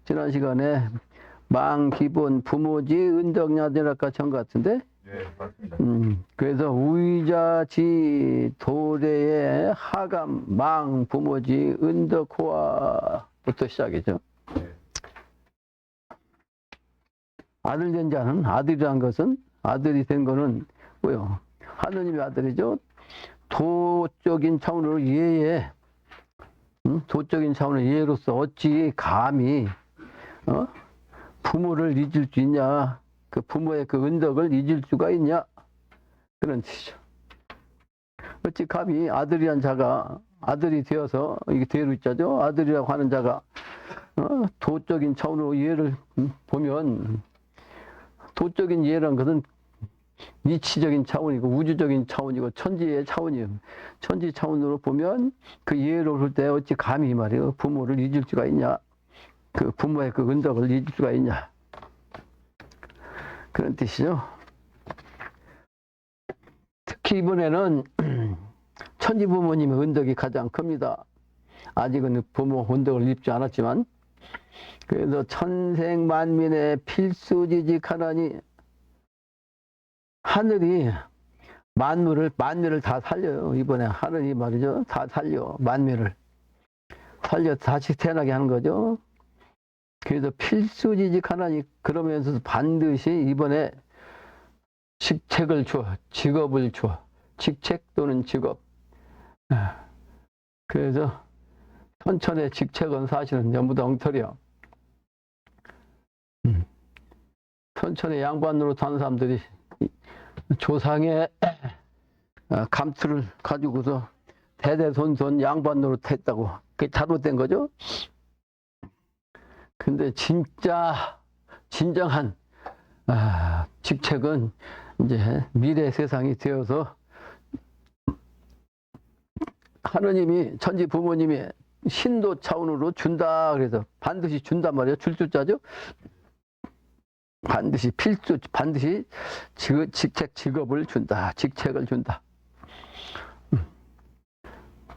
지난 시간에 망기본 부모지 은덕야대락과 전 같은데. 네, 맞습니다. 그래서 우이자지 도래의 하감 망 부모지 은덕호화부터 시작이죠. 네. 아들 된 자는, 아들이란 것은, 아들이 된 거는 뭐요? 하느님의 아들이죠. 도적인 차원으로 예에, 도적인 차원의 예로서 어찌 감히 부모를 잊을 수 있냐? 그 부모의 그 은덕을 잊을 수가 있냐? 그런 뜻이죠. 어찌 감히 아들이란 자가, 아들이 되어서, 이게 대로 있자죠? 아들이라고 하는 자가 도적인 차원으로 예를 보면, 도적인 예라는 것은 이치적인 차원이고 우주적인 차원이고 천지의 차원이에요. 천지 차원으로 보면 그 예로 볼 때 어찌 감히 말이에요. 부모를 잊을 수가 있냐? 그 부모의 그 은덕을 잊을 수가 있냐? 그런 뜻이죠. 특히 이번에는 천지 부모님의 은덕이 가장 큽니다. 아직은 부모 은덕을 입지 않았지만, 그래서 천생만민의 필수지직하나니 하늘이 만물을 다 살려요. 이번에 하늘이 말이죠. 다 살려. 만물을 살려 다시 태어나게 하는 거죠. 그래서 필수지직하나니 그러면서 반드시 이번에 직책을 줘. 직업을 줘. 직책 또는 직업. 그래서 천천의 직책은 사실은 전부 다 엉터리야. 천천의 양반으로 사는 사람들이 조상의 감투를 가지고서 대대손손 양반으로 했다고. 그게 잘못된 거죠. 근데 진정한 직책은 이제 미래 세상이 되어서 하느님이 천지 부모님이 신도 차원으로 준다. 그래서 반드시 준단 말이에요. 줄 줄자죠. 반드시 반드시 직책, 직업을 준다. 직책을 준다.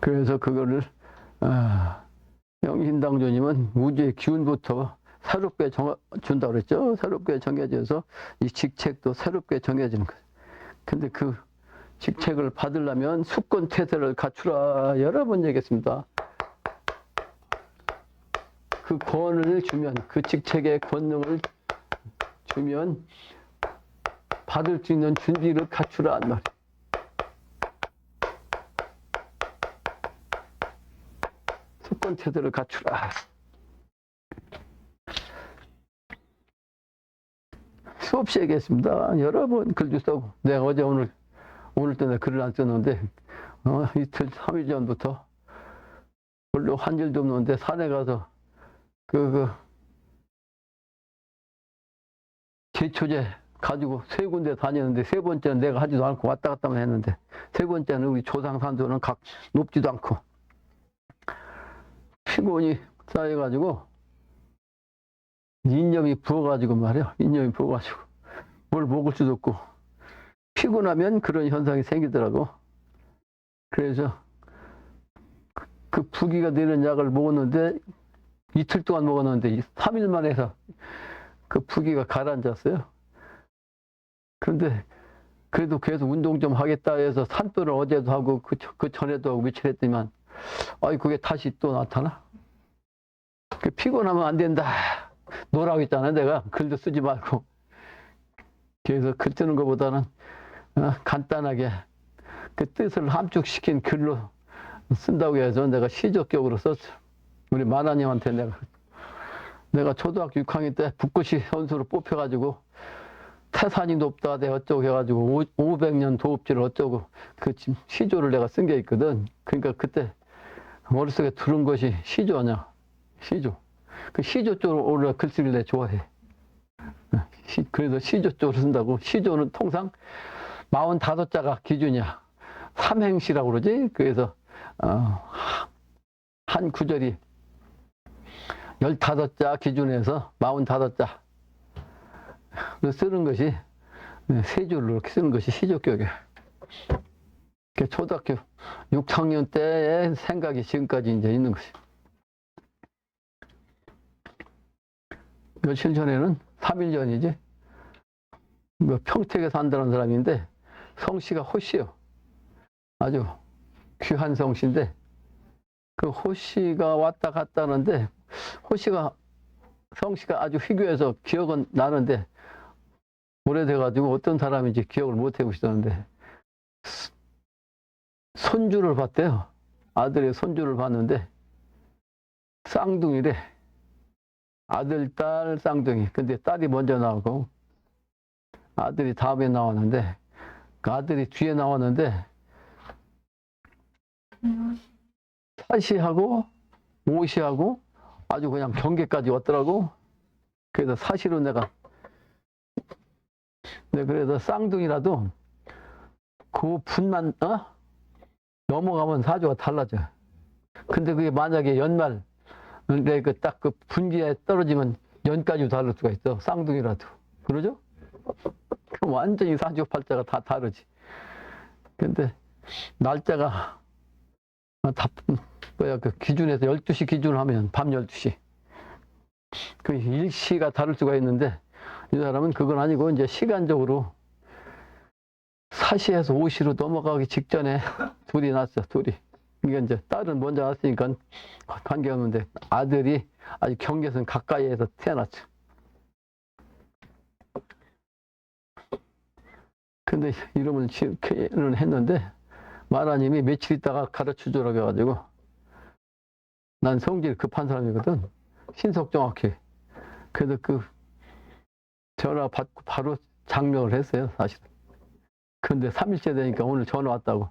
그래서 그거를, 영신당조님은 우주의 기운부터 새롭게 준다고 그랬죠. 새롭게 정해져서 이 직책도 새롭게 정해지는 거예요. 근데 그 직책을 받으려면 수권 태세를 갖추라. 여러 번 얘기했습니다. 그 권을 주면, 그 직책의 권능을 주면 받을 수 있는 준비를 갖추라 한 말이에요. 수권 태세를 갖추라. 수없이 얘기했습니다. 여러 번 글도 쓰고. 내가 어제 오늘 때문에 글을 안 썼는데, 이틀, 3일 전부터 별로 한 줄도 없는데 산에 가서 제초제 가지고 세 군데 다녔는데, 세 번째는 내가 하지도 않고 왔다 갔다만 했는데, 세 번째는 우리 조상 산소는 높지도 않고 피곤이 쌓여가지고 인념이 부어가지고 말이야. 인념이 부어가지고 뭘 먹을 수도 없고 피곤하면 그런 현상이 생기더라고. 그래서 그 부기가 되는 약을 먹었는데, 이틀 동안 먹었는데 3일 만에 해서 그 부기가 가라앉았어요. 그런데 그래도 계속 운동 좀 하겠다 해서 산불을 어제도 하고 그 전에도 하고 며칠 했더니만 그게 다시 또 나타나. 피곤하면 안 된다. 노라고 했잖아. 내가 글도 쓰지 말고. 그래서 글 쓰는 것보다는 간단하게 그 뜻을 함축시킨 글로 쓴다고 해서 내가 시적격으로 썼어. 우리 만화님한테 내가 초등학교 6학년 때 북구시 선수로 뽑혀가지고 태산이 높다 내 어쩌고 해가지고 500년 도읍지를 어쩌고 그 시조를 내가 쓴 게 있거든. 그러니까 그때 머릿속에 들은 것이 시조냐. 시조. 그 시조 쪽으로 글쓰기를 내가 좋아해. 그래서 시조 쪽으로 쓴다고. 시조는 통상 45자가 기준이야. 삼행시라고 그러지. 그래서 한 구절이 15자 기준에서 45자 쓰는 것이, 세 줄로 이렇게 쓰는 것이 시조격이에요. 초등학교 6학년 때의 생각이 지금까지 이제 있는 것이. 며칠 전에는 3일 전이지. 뭐 평택에 산다는 사람인데 성씨가 호씨요. 아주 귀한 성씨인데 그 호씨가 왔다 갔다 하는데 호씨가 성씨가 아주 희귀해서 기억은 나는데 오래돼가지고 어떤 사람인지 기억을 못하고 있었는데 손주를 봤대요. 아들의 손주를 봤는데 쌍둥이래. 아들, 딸, 쌍둥이. 근데 딸이 먼저 나오고 아들이 다음에 나왔는데 그 아들이 뒤에 나왔는데 사시하고 오시하고 아주 그냥 경계까지 왔더라고. 그래서 사실은 내가 그래서 쌍둥이라도 그 분만 넘어가면 사주가 달라져. 근데 그게 만약에 연말 근데 그 딱 그 분기에 떨어지면 연까지 다를 수가 있어. 쌍둥이라도. 그러죠? 그럼 완전히 사주 팔자가 다 다르지. 근데 날짜가 그 기준에서 12시 기준으로 하면 밤 12시. 그 일시가 다를 수가 있는데 이 사람은 그건 아니고 이제 시간적으로 4시에서 5시로 넘어가기 직전에 둘이 났어. 둘이. 이게 이제 딸은 먼저 났으니까 관계없는데 아들이 아주 경계선 가까이에서 태어났죠. 근데 이름을 지으는 했는데 마라님이 며칠 있다가 가르쳐 주라고 해가지고 난 성질 급한 사람이거든. 신속 정확히. 그래서 그 전화 받고 바로 장명을 했어요, 사실은. 근데 3일째 되니까 오늘 전화 왔다고.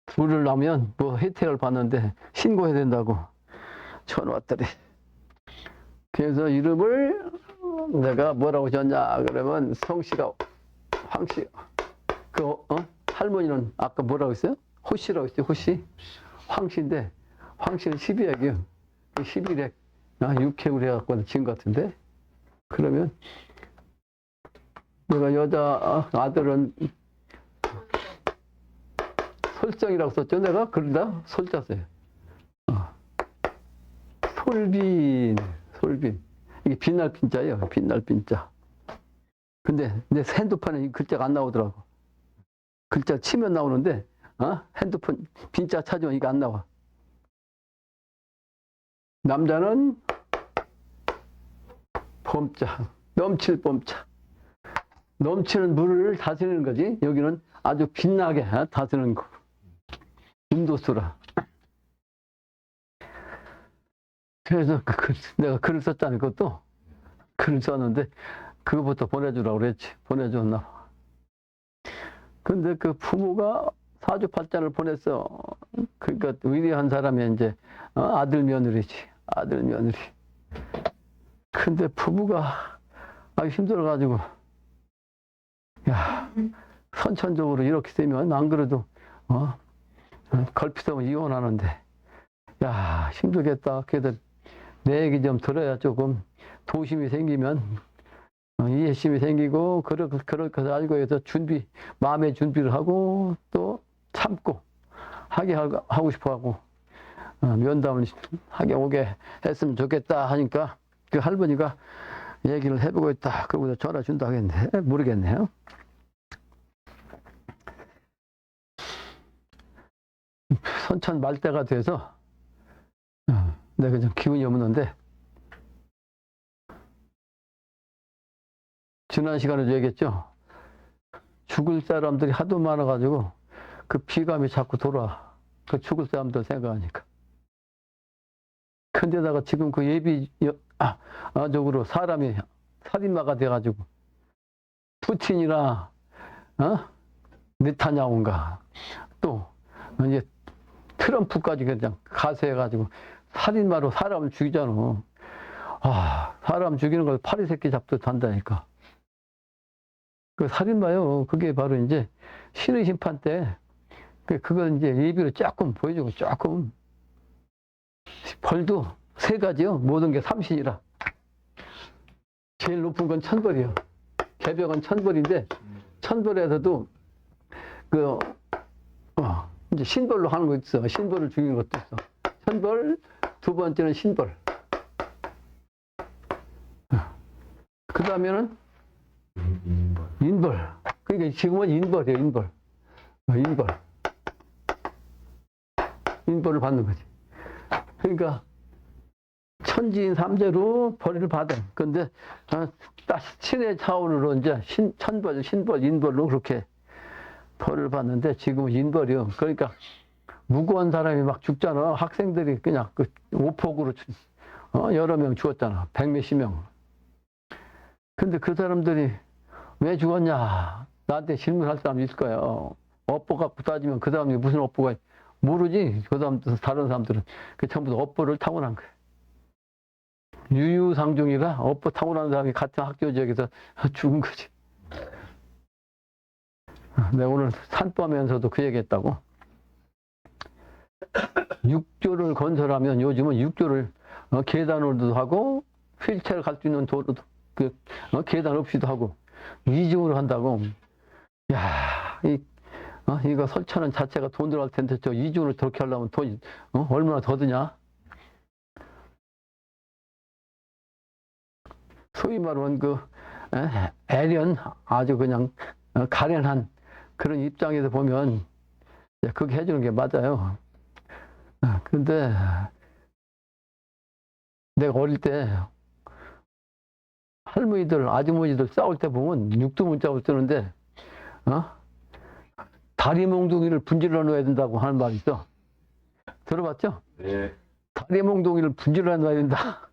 불을 나면 뭐 혜택을 받는데 신고해야 된다고 전화 왔더래. 그래서 이름을 내가 뭐라고 지었냐 그러면 성씨가 황씨. 할머니는 아까 뭐라고 했어요? 호씨라고 했죠. 호씨. 황씨인데 황씨는 12액이요. 11액 6액을 해갖고 지은 것 같은데. 그러면 내가 여자 아들은 설정이라고 썼죠. 내가 그러다 솔자 써요. 솔빈. 이게 빛날 빈자예요. 빛날 빈자. 근데 내 핸드폰에 이 글자가 안 나오더라고. 글자 치면 나오는데 핸드폰 빈자 찾으면 이게 안 나와. 남자는 봄자, 넘칠 봄자. 넘치는 물을 다스리는 거지. 여기는 아주 빛나게 다스리는 거. 음도수라. 그래서 내가 글을 썼잖아요. 그것도 글을 썼는데 그거부터 보내주라고 그랬지. 보내줬나. 근데 그 부모가 사주팔자를 보냈어. 그러니까 위대한 사람이 이제 아들 며느리지. 아들 며느리. 근데 부부가 아주 힘들어가지고 야 선천적으로 이렇게 되면 안 그래도 걸핏하면 이혼하는데 야 힘들겠다. 그래도 내 얘기 좀 들어야 조금 도심이 생기면 이해심이 생기고 그럴 것 알고 해서 마음의 준비를 하고 또 참고 하고 싶어 하고 면담을 하게 오게 했으면 좋겠다 하니까 그 할머니가 얘기를 해보고 있다. 그러고서 전화 준다 하겠네. 모르겠네요. 선천 말대가 돼서 내가 좀 기운이 없는데 지난 시간에도 얘기했죠. 죽을 사람들이 하도 많아가지고 그 비감이 자꾸 돌아. 그 죽을 사람들 생각하니까. 근데다가 지금 그 예비적으로 사람이 살인마가 돼가지고 푸틴이나 네타냐후인가 또 이제 트럼프까지 그냥 가세해가지고 살인마로 사람을 죽이잖아. 사람 죽이는 걸 파리 새끼 잡듯 한다니까. 그 살인마요. 그게 바로 이제 신의 심판 때 그걸 이제 예비로 조금 보여주고 조금 벌도 세 가지요. 모든 게 삼신이라. 제일 높은 건 천벌이요. 개벽은 천벌인데 천벌에서도 이제 신벌로 하는 거 있어. 신벌을 죽이는 것도 있어. 천벌, 두 번째는 신벌. 하면은 인벌. 그러니까 지금은 인벌이에요, 인벌. 인벌. 인벌을 받는 거지. 그러니까 천지인 삼재로 벌을 받아. 근데 신의 차원으로 이제 천벌, 신벌, 인벌로 그렇게 벌을 받는데 지금은 인벌이요. 그러니까 무고한 사람이 막 죽잖아. 학생들이 그냥 그 오폭으로 여러 명 죽었잖아. 백몇십 명. 근데 그 사람들이 왜 죽었냐? 나한테 질문할 사람 있을 거예요. 업보 갖고 따지면 그 사람이 무슨 업보가 모르지. 그 사람 다른 사람들은 그 전부 다 업보를 타고난 거야. 유유상종이라 업보 타고난 사람이 같은 학교 지역에서 죽은 거지. 내가 오늘 산보하면서도 그 얘기했다고. 육조를 건설하면 요즘은 육조를 계단으로도 하고 휠체어 갈 수 있는 도로도 계단 없이도 하고 이중으로 한다고. 야, 이거 설치하는 자체가 돈 들어갈 텐데 저 이중으로 저렇게 하려면 돈이 얼마나 더 드냐? 소위 말하는 애련 아주 그냥 가련한 그런 입장에서 보면 그렇게 해주는 게 맞아요. 근데 내가 어릴 때 할머니들, 아주머니들 싸울 때 보면 육두문자로 쓰는데 다리 몽둥이를 분질러 넣어야 된다고 하는 말이 있어. 들어봤죠? 네. 다리 몽둥이를 분질러 넣어야 된다.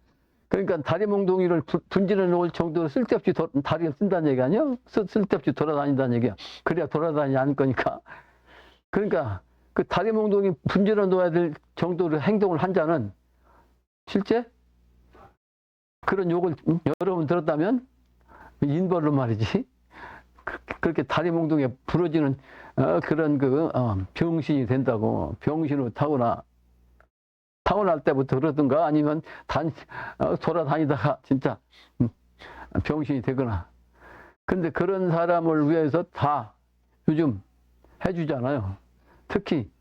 그러니까 다리 몽둥이를 분질러 놓을 정도로 쓸데없이 다리를 쓴다는 얘기 아니야? 쓸데없이 돌아다닌다는 얘기야. 그래야 돌아다니지 않을 거니까. 그러니까 그 다리 몽둥이 분질러 놓아야 될 정도로 행동을 한 자는 실제 그런 욕을 여러 번 들었다면 인벌로 말이지. 그렇게 다리 몽둥이에 부러지는 그런 병신이 된다고. 병신으로 타고날 때부터 그러든가 아니면 돌아다니다가 진짜 병신이 되거나. 근데 그런 사람을 위해서 다 요즘 해주잖아요. 특히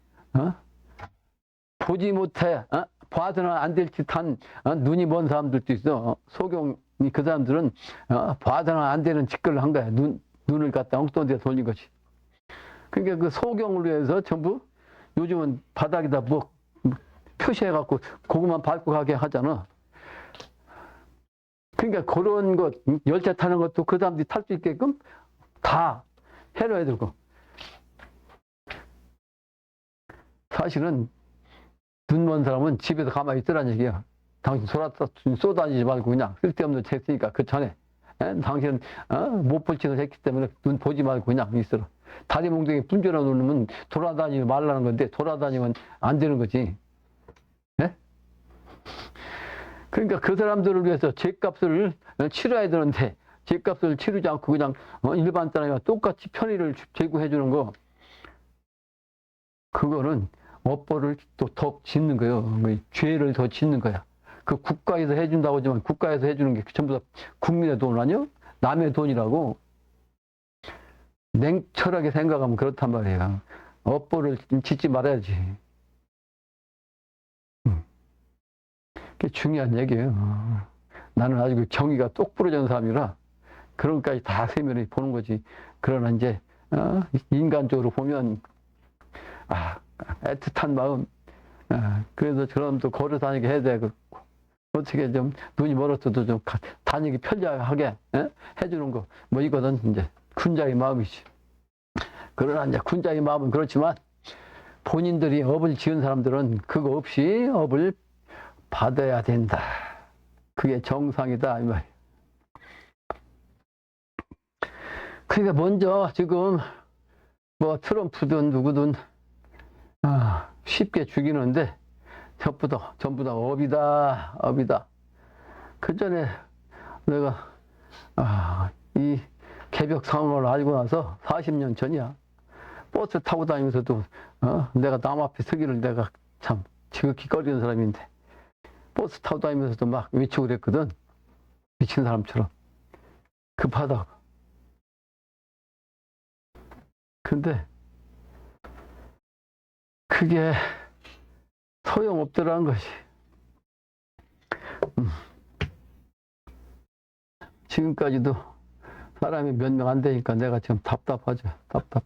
보지 못해 봐서는 안 될 짓한 눈이 먼 사람들도 있어. 소경이 그 사람들은 봐서는 안 되는 짓거리를 한 거야. 눈을 갖다 엉뚱한 데 돌린 거지. 그러니까 그 소경을 위해서 전부 요즘은 바닥에다 뭐 표시해갖고 그것만 밟고 가게 하잖아. 그러니까 그런 것, 열차 타는 것도 그 사람들이 탈 수 있게끔 다 해놔야 되고. 사실은 눈 먼 사람은 집에서 가만히 있으라는 얘기야. 당신 쏘다니지 말고 그냥 쓸데없는 짓 했으니까 그 전에 당신은 못 볼 짓을 했기 때문에 눈 보지 말고 그냥 있어라. 다리 몽둥이 분절해 놓으면 돌아다니지 말라는 건데 돌아다니면 안 되는 거지. 네? 그러니까 그 사람들을 위해서 죗값을 치러야 되는데 죗값을 치르지 않고 그냥 일반 사람이랑 똑같이 편의를 제공해 주는 거, 그거는 업보를 또 더 짓는 거예요. 죄를 더 짓는 거야. 그 국가에서 해준다고 하지만 국가에서 해주는 게 전부 다 국민의 돈 아니요? 남의 돈이라고. 냉철하게 생각하면 그렇단 말이에요. 업보를 짓지 말아야지. 그게 중요한 얘기예요. 나는 아주 경의가 똑 부러진 사람이라 그런 것까지 다 세면에 보는 거지. 그러나 이제 인간적으로 보면 애틋한 마음. 그래서 저놈도 걸어 다니게 해야 되고 어떻게 좀 눈이 멀었어도 좀 다니기 편리하게 해주는 거. 뭐 이거는 이제 군자의 마음이지. 그러나 이제 군자의 마음은 그렇지만 본인들이 업을 지은 사람들은 그거 없이 업을 받아야 된다. 그게 정상이다 이 말이에요. 그러니까 먼저 지금 뭐 트럼프든 누구든 쉽게 죽이는데 전부 다 업이다. 그 전에 내가 이 개벽 상황을 알고 나서 40년 전이야. 버스 타고 다니면서도 내가 남 앞에 서기를 내가 참 지극히 꺼리는 사람인데 버스 타고 다니면서도 막 외치고 그랬거든. 미친 사람처럼. 급하다고. 근데 그게 소용없더라는 것이. 지금까지도 사람이 몇 명 안 되니까 내가 지금 답답하죠. 답답해.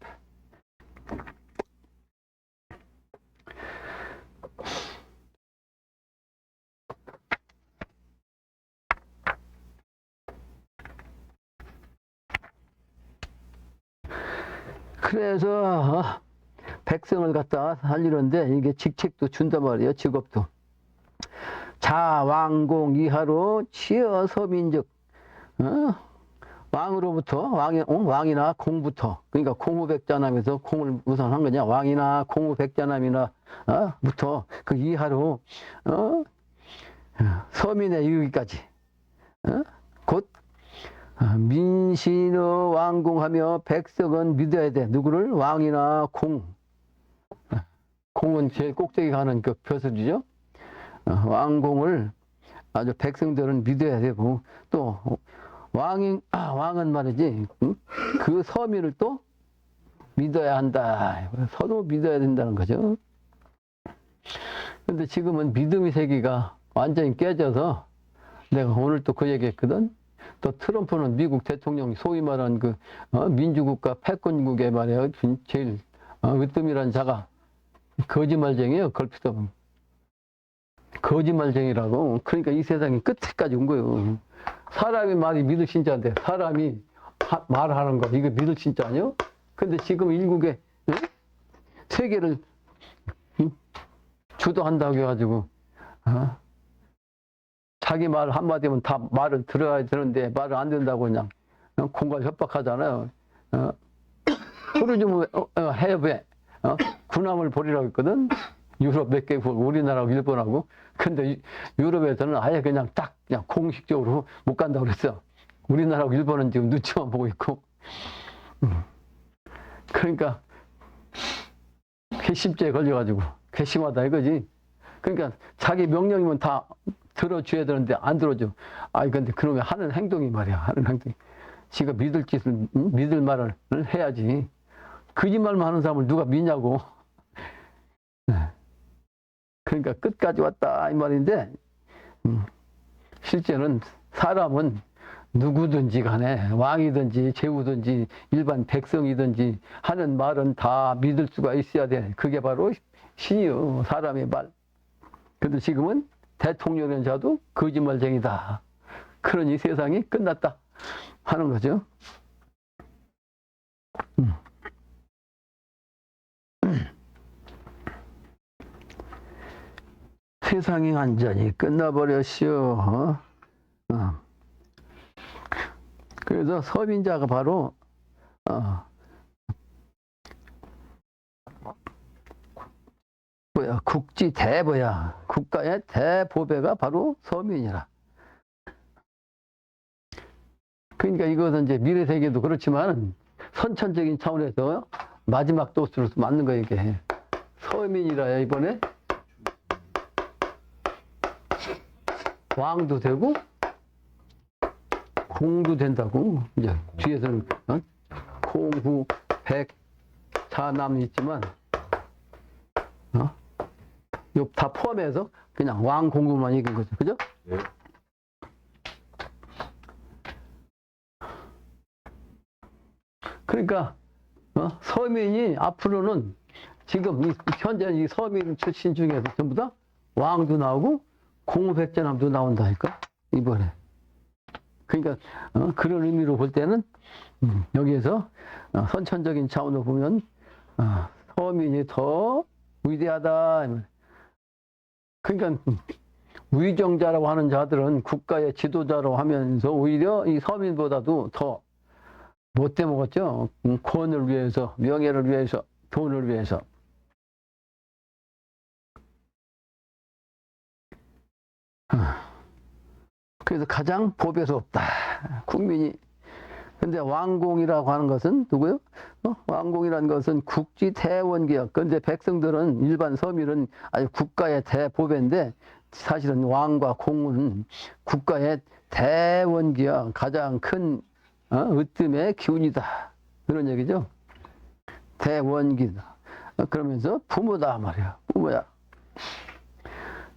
그래서 백성을 갖다 살리는데 이게 직책도 준단 말이에요. 직업도. 자왕공 이하로 치어 서민적 왕으로부터 왕이나 공부터, 그러니까 공후백자남에서 공을 우선 한 거냐. 왕이나 공후백자남이나 부터 그 이하로 서민의 이르기까지 곧 민신의 왕공하며 백성은 믿어야 돼. 누구를? 왕이나 공은 제일 꼭대기 가는 그 벼슬이죠. 왕공을 아주 백성들은 믿어야 되고, 또 왕은 말이지 그 서민을 또 믿어야 한다. 서로 믿어야 된다는 거죠. 근데 지금은 믿음의 세계가 완전히 깨져서, 내가 오늘 또 그 얘기했거든. 또 트럼프는 미국 대통령이 소위 말하는 그 민주국가 패권국에 말이에요. 제일 으뜸이라는 자가 거짓말쟁이에요. 걸핏하면 거짓말쟁이라고. 그러니까 이 세상이 끝에까지 온 거예요. 사람이 말이 믿을 진짜인데 사람이 말하는 거 이거 믿을 진짜 아니요? 근데 지금 일국에 세계를 주도한다고 해가지고 자기 말 한마디면 다 말을 들어야 되는데 말을 안 된다고 그냥 공갈 협박하잖아요. 소리 좀 해협에 군함을 보리라고 했거든. 유럽 몇 개국, 우리나라하고 일본하고. 근데 유럽에서는 아예 그냥 그냥 공식적으로 못 간다고 그랬어. 우리나라하고 일본은 지금 눈치만 보고 있고. 그러니까 괘씸죄에 걸려가지고 괘씸하다 이거지. 그러니까 자기 명령이면 다 들어줘야 되는데 안 들어줘. 근데 그놈의 하는 행동이 말이야. 하는 행동이. 지가 믿을 짓을, 믿을 말을 해야지. 거짓말만 하는 사람을 누가 믿냐고. 그러니까 끝까지 왔다 이 말인데, 실제는 사람은 누구든지 간에 왕이든지 제후든지 일반 백성이든지 하는 말은 다 믿을 수가 있어야 돼. 그게 바로 신이요. 사람의 말. 근데 지금은 대통령인 자도 거짓말쟁이다. 그러니 세상이 끝났다 하는 거죠. 세상이 완전히 끝나버렸시오. 그래서 서민자가 바로 국지대보야. 국가의 대보배가 바로 서민이라. 그러니까 이것은 이제 미래 세계도 그렇지만 선천적인 차원에서 마지막 도수로 맞는 거예요. 이게 서민이라야 이번에 왕도 되고 공도 된다고. 이제 뒤에서는 공후 백자남이 있지만 요 다 포함해서 그냥 왕 공부만 얘기한 거죠. 그죠? 네. 그러니까 서민이 앞으로는 지금 현재 이 서민 출신 중에서 전부 다 왕도 나오고 공백전함도 나온다니까 이번에. 그러니까 그런 의미로 볼 때는 여기에서 선천적인 차원으로 보면 서민이 더 위대하다. 그러니까 위정자라고 하는 자들은 국가의 지도자로 하면서 오히려 이 서민보다도 더 못돼 먹었죠. 권을 위해서, 명예를 위해서, 돈을 위해서. 그래서 가장 보배롭다. 국민이. 근데 왕공이라고 하는 것은 누구요? 왕공이라는 것은 국지 대원기역. 근데 백성들은, 일반 서민은 아주 국가의 대보배인데 사실은 왕과 공은 국가의 대원기역. 가장 큰 으뜸의 기운이다. 그런 얘기죠. 대원기다. 그러면서 부모다 말이야. 부모야.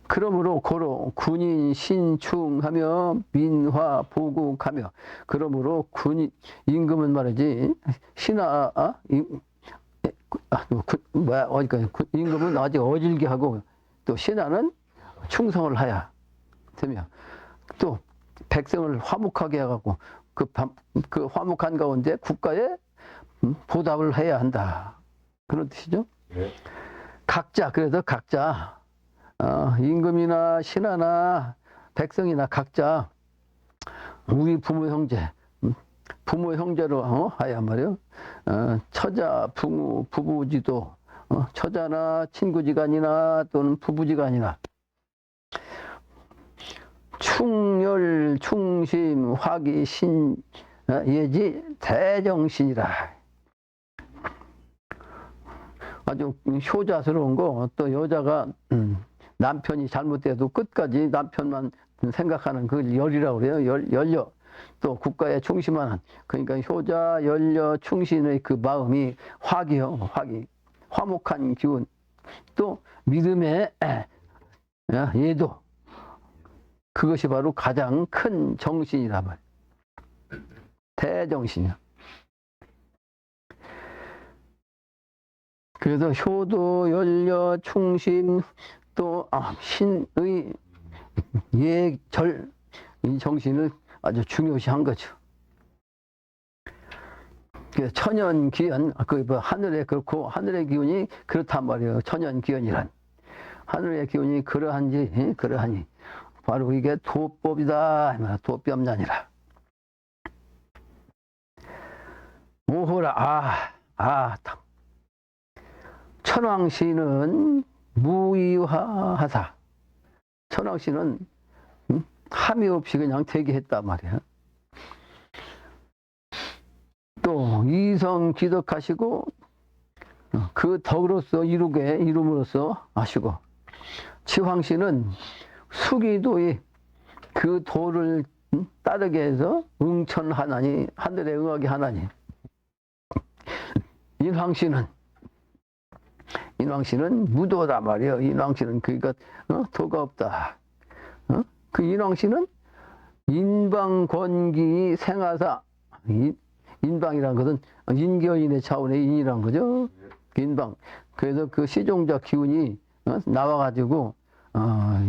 그러므로 고로 군인 신충하며 민화 보국하며 그러므로 군인 임금은 말이지 신하 임금은 아직 어질게 하고 또 신하는 충성을 하야 되며 또 백성을 화목하게 해갖고 그 화목한 가운데 국가에 보답을 해야 한다. 그런 뜻이죠. 네. 각자 그래서 각자 임금이나 신하나 백성이나 각자 우리 부모 형제로 하야 말이요. 처자 부부지도 처자나 친구지간이나 또는 부부지간이나 충열 충심 화기 신 예지 대정신이라. 아주 효자스러운 거. 또 여자가 남편이 잘못돼도 끝까지 남편만 생각하는 그 열이라고 그래요. 열려. 또 국가에 충심하는, 그러니까 효자, 열려, 충신의 그 마음이 화기요. 화기. 화목한 기운. 또 믿음의 예도. 그것이 바로 가장 큰 정신이란 말이에요. 대정신이야. 그래서 효도, 열려, 충심, 또 신의 예절, 이 정신을 아주 중요시한 거죠. 그래서 천연기현, 하늘에 그렇고 하늘의 기운이 그렇단 말이에요. 천연기현이란. 하늘의 기운이 그러하니 바로 이게 도법이다. 도법자니라. 오호라 천왕씨는 무의화하사. 천왕씨는 함이 없이 그냥 대기했단 말이야. 또 이성 기덕하시고 그 덕으로서 이름으로써 하시고, 치황씨는 수기도의 그 도를 따르게 해서 응천하나니, 하늘에 응하게 하나니. 인왕씨는 무도다 말이에요. 인왕씨는 그러니까 도가 없다. 그 인왕씨는 인방권기 생하사. 인방이라는 것은 인견인의 차원의 인이라는 거죠. 인방. 그래서 그 시종자 기운이 나와가지고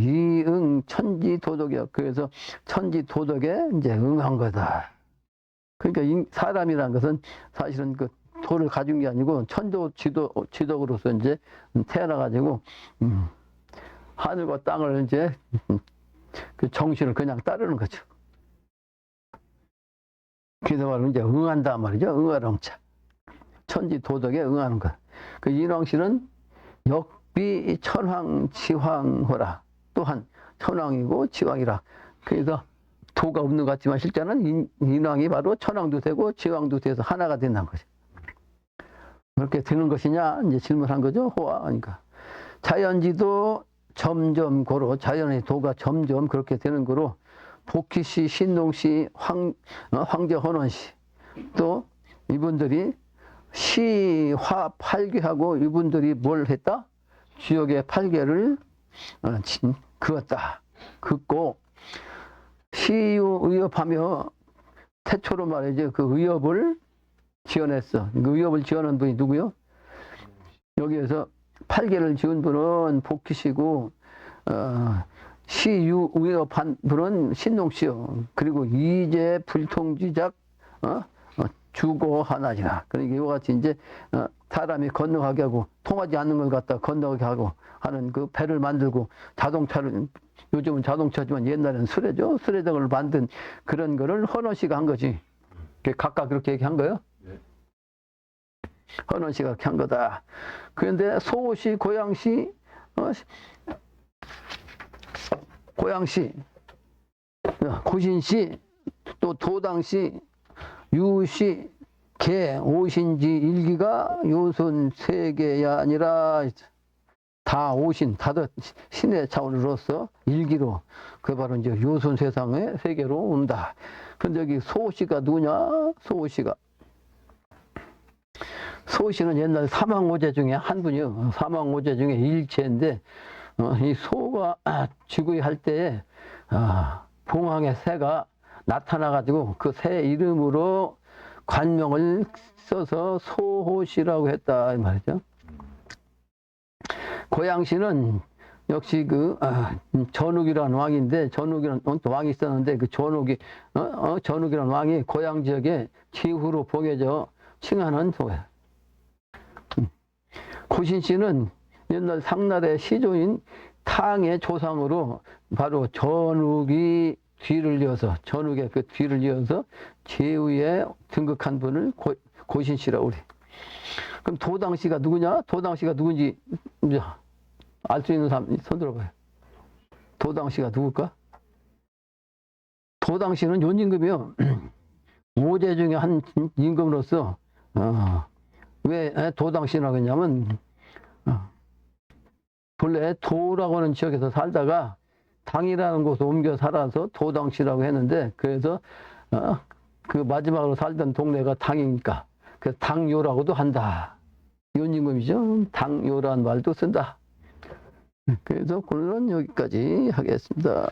이응 천지도덕이야. 그래서 천지도덕에 이제 응한 거다. 그러니까 사람이라는 것은 사실은 그 도를 가진 게 아니고 지덕으로서 이제 태어나가지고 하늘과 땅을 이제 그 정신을 그냥 따르는 거죠. 그래서 바로 이제 응한다 말이죠. 응아렁차. 천지도덕에 응하는 것. 그 인왕씨는 역비 천황 지황호라. 또한 천황이고 지황이라. 그래서 도가 없는 것 같지만 실제는 인왕이 바로 천황도 되고 지황도 돼서 하나가 된다는 거죠. 그렇게 되는 것이냐 이제 질문한 거죠. 호화하니까. 자연지도 점점 고로, 자연의 도가 점점 그렇게 되는 거로 복희씨, 신농씨, 황제 헌원씨, 또 이분들이 시화 팔귀하고 이분들이 뭘 했다? 주역의 팔개를 그었다. 긋고 시유 의협하며 태초로 말이죠. 그 의협을 지어냈어. 그 의협을 지어낸 분이 누구요? 여기에서 팔개를 지은 분은 복희씨고 시유 의협한 분은 신농씨요. 그리고 이제 불통지작 주고하나지나. 그러니까 이와 같이 이제 사람이 건너가게 하고 통하지 않는 걸 갖다 건너가게 하고 하는 그 배를 만들고 자동차를, 요즘은 자동차지만 옛날에는 수레죠. 수레등을 만든 그런 거를 헌원씨가 한 거지. 각각 그렇게 얘기한 거예요. 헌원씨가 그렇게 한 거다. 그런데 소씨, 고양씨, 고신씨, 또 도당씨, 유씨, 개, 오신지 일기가 요손 세 개야 아니라 다 오신, 다들 신의 차원으로서 일기로, 그 바로 이제 요손 세상의 세계로 온다. 근데 여기 소씨가 누구냐? 소씨는 옛날 사망오제 중에 한 분이요. 사망오제 중에 일체인데, 이 소가 쥐구이 할 때에 봉황의 새가 나타나가지고 그 새 이름으로 관명을 써서 소호시라고 했다 이 말이죠. 고양시는 역시 전욱이라는 왕인데, 전욱이라는 왕이 있었는데 그 전욱이라는 왕이 고양 지역에 지후로 봉해져 칭하는 소예요. 고신씨는 옛날 상나라의 시조인 탕의 조상으로 바로 전욱의 그 뒤를 이어서 제후에 등극한 분을 고신씨라고 그래. 그럼 도당씨가 누구냐? 도당씨가 누군지 이제 알 수 있는 사람 손 들어봐요. 도당씨가 누굴까? 도당씨는 연임금이요. 5제 중에 한 임금으로서 왜 도당씨라고 했냐면 본래 도라고 하는 지역에서 살다가 당이라는 곳으로 옮겨 살아서 도당씨라고 했는데, 그래서 그 마지막으로 살던 동네가 당이니까 그래서 당요라고도 한다. 연임금이죠. 당요라는 말도 쓴다. 그래서 오늘은 여기까지 하겠습니다.